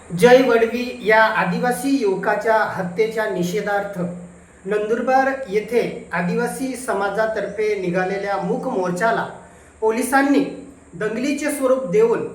जय वडवी या आदिवासी युवकाच्या हत्येच्या निषेधार्थ नंदुरबार येथे आदिवासी समाजातर्फे निघालेल्या मूक मोर्चाला पोलिसांनी दंगलीचे स्वरूप देऊन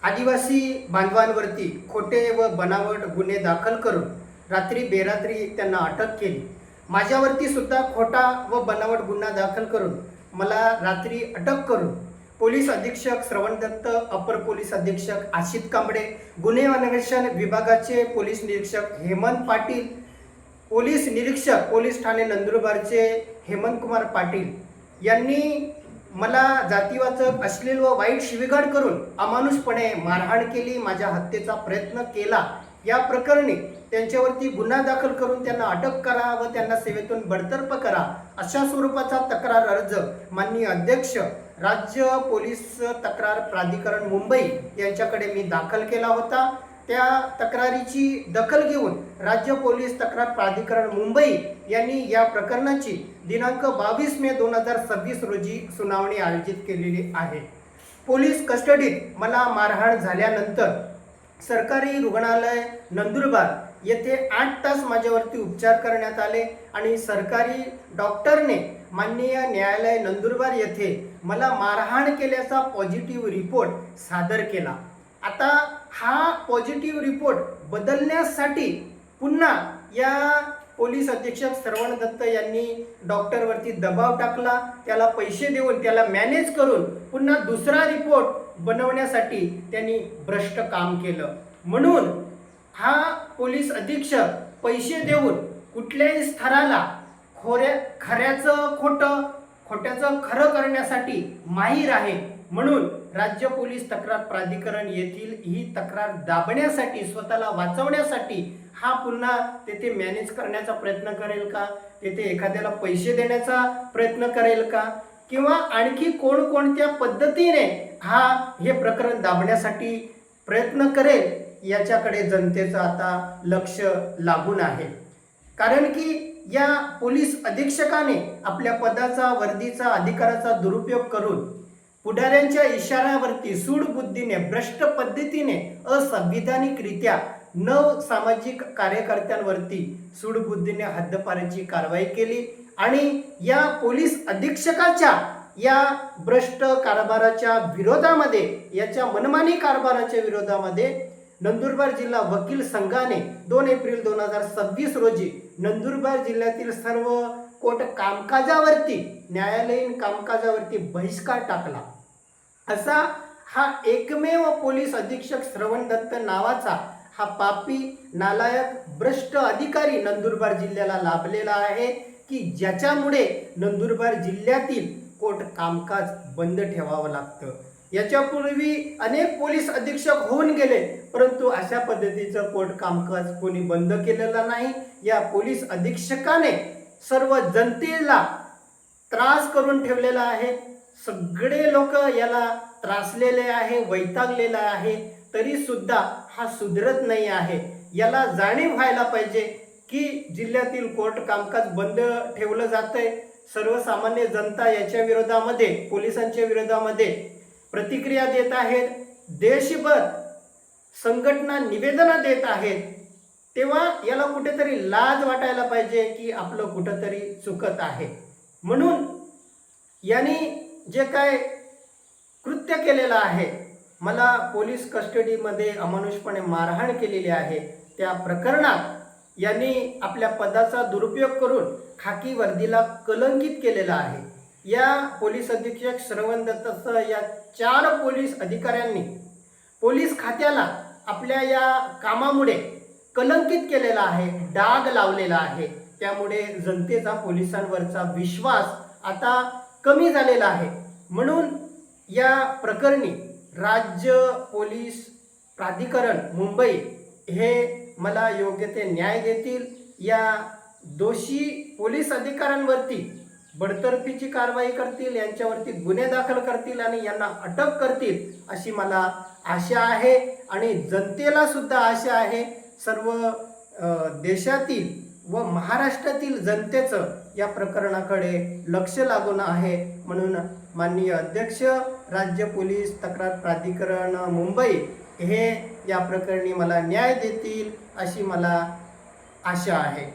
आदिवासी बांधवांवरती खोटे व बनावट गुन्हे दाखल करून रात्री बेरात्री त्यांना अटक केली। माझ्यावरती सुद्धा खोटा व बनावट गुन्हा दाखल करून मला रात्री अटक करून पोलीस अधीक्षक श्रवण दत्त, अपर पोलीस अधीक्षक आशित कांबळे, गुन्हे अन्वेषण विभागाचे पोलीस निरीक्षक हेमंत पाटील, पोलीस निरीक्षक पोलीस ठाणे नंदुरबारचे हेमंत कुमार पाटील यांनी मला जातीवाचक, अश्लील व वाईट शिवीगाळ करून अमानुषपणे मारहाण केली, माझ्या हत्येचा प्रयत्न केला। या प्रकरणी त्यांच्यावरती गुन्हा दाखल करून त्यांना अटक करा व त्यांना सेवेतून बडतर्फ करा अशा स्वरूपाचा तक्रार अर्ज माननीय अध्यक्ष राज्य पोलीस तक्रार प्राधिकरण मुंबई यांच्याकडे मी दाखल केला होता। त्या तक्रारीची दखल घेऊन राज्य पोलीस तक्रार प्राधिकरण मुंबई यांनी या प्रकरणाची दिनांक 22 मे 2026 रोजी सुनावणी आयोजित केलेली आहे। पोलीस कस्टडीत मला मारहाण झाल्यानंतर सरकारी रुग्णालय नंदुरबार येथे 8 तास माझ्यावरती उपचार करण्यात आले आणि सरकारी डॉक्टरने माननीय न्यायालय नंदुरबार येथे मला मारहाण केल्याचा पॉझिटिव्ह रिपोर्ट सादर केला। आता हा पॉझिटिव्ह रिपोर्ट बदलण्यासाठी पुन्हा या पोलीस अधीक्षक श्रवण दत्त यांनी डॉक्टरवरती दबाव टाकला, त्याला पैसे देऊन त्याला मॅनेज करून पुन्हा दुसरा रिपोर्ट बनवण्यासाठी त्यांनी भ्रष्ट काम केलं। म्हणून हा पोलीस अधीक्षक पैसे देऊन कुठल्याही स्तराला खऱ्याचं खोटं, खोट्याचं खरं करण्यासाठी माहीर आहे। म्हणून राज्य पोलीस तक्रार प्राधिकरण येथील ही तक्रार दाबण्यासाठी, स्वतःला वाचवण्यासाठी हा पुन्हा तेथे मॅनेज करण्याचा प्रयत्न करेल का, तेथे एखाद्याला पैसे देण्याचा प्रयत्न करेल का, किंवा आणखी कोणकोणत्या पद्धतीने हे प्रकरण दाबण्यासाठी प्रयत्न करेल, याच्याकडे जनतेचं आता लक्ष लागून आहे। कारण की या पोलीस अधीक्षकाने आपल्या पदाचा, वर्दीचा, अधिकाराचा दुरुपयोग करून पुढाऱ्यांच्या इशाऱ्यावरती सूडबुद्धीने, भ्रष्ट पद्धतीने, असंविधानिकरित्या 9 सामाजिक कार्यकर्त्यांवरती सूडबुद्धीने हद्दपारीची कारवाई केली आणि या पोलीस अधीक्षकाच्या या भ्रष्ट कारभाराच्या विरोधामध्ये, याच्या मनमानी कारभाराच्या विरोधामध्ये नंदुरबार जिल्हा वकील संघाने 2 एप्रिल 2026 रोजी नंदुरबार जिल्ह्यातील सर्व कोर्ट कामकाजावरती, न्यायालयीन कामकाजावरती बहिष्कार टाकला। असा हा एकमेव पोलीस अधीक्षक श्रवण दत्त नावाचा हा पापी, नालायक, भ्रष्ट अधिकारी नंदुरबार जिल्ह्याला लाभलेला आहे की ज्याच्यामुळे नंदुरबार जिल्ह्यातील कोर्ट कामकाज बंद ठेवावं लागतं। याच्यापूर्वी अनेक पोलीस अधीक्षक होऊन गेले, परंतु अशा पद्धतीचं कोर्ट कामकाज कोणी बंद केलेलं नाही। या पोलीस अधीक्षकाने सर्व जनतेला त्रास करून ठेवलेला आहे। सगळे लोक याला त्रासलेले आहे, वैतागलेला आहे, तरी सुद्धा हा सुधरत नाही आहे। याला जाणीव व्हायला पाहिजे की जिल्ह्यातील कोर्ट कामकाज बंद ठेवलं जातंय। सर्वसामान्य जनता याच्या विरोधामध्ये, पोलिसांच्या विरोधामध्ये प्रतिक्रिया देत आहेत, देशभर संघटना निवेदन देत आहेत, तेव्हा याला कुठेतरी लाज वाटायला पाहिजे की आपलं कुठेतरी चुकत आहे। म्हणून यांनी जे काय कृत्य केलेलं आहे, मला पोलीस कस्टडीमध्ये अमानुषपणे मारहाण केलेली आहे, त्या प्रकरणात यांनी आपल्या पदाचा दुरुपयोग करून खाकी वर्दीला कलंकित केलेला आहे। या पोलीस अधीक्षक श्रवण दत्तसह या 4 पोलीस अधिकाऱ्यांनी पोलीस खात्याला आपल्या या कामामुळे कलंकित केलेला आहे, डाग लावलेला आहे। त्यामुळे जनतेचा पोलिसांवरचा विश्वास आता कमी झालेला आहे। म्हणून या प्रकरणी राज्य पोलीस प्राधिकरण मुंबई हे मला योग्य ते न्याय देतील, या दोषी पोलीस अधिकाऱ्यांवरती बडतर्फीची कारवाई करतील, यांच्यावरती गुन्हे दाखल करतील आणि यांना अटक करतील अशी मला आशा आहे। आणि जनतेला सुद्धा आशा आहे, सर्व देशातील व महाराष्ट्रातील जनतेचं या प्रकरणाकडे लक्ष लागून आहे। म्हणून माननीय अध्यक्ष राज्य पोलीस तक्रार प्राधिकरण मुंबई हे या प्रकरणी मला न्याय देतील अशी मला आशा आहे.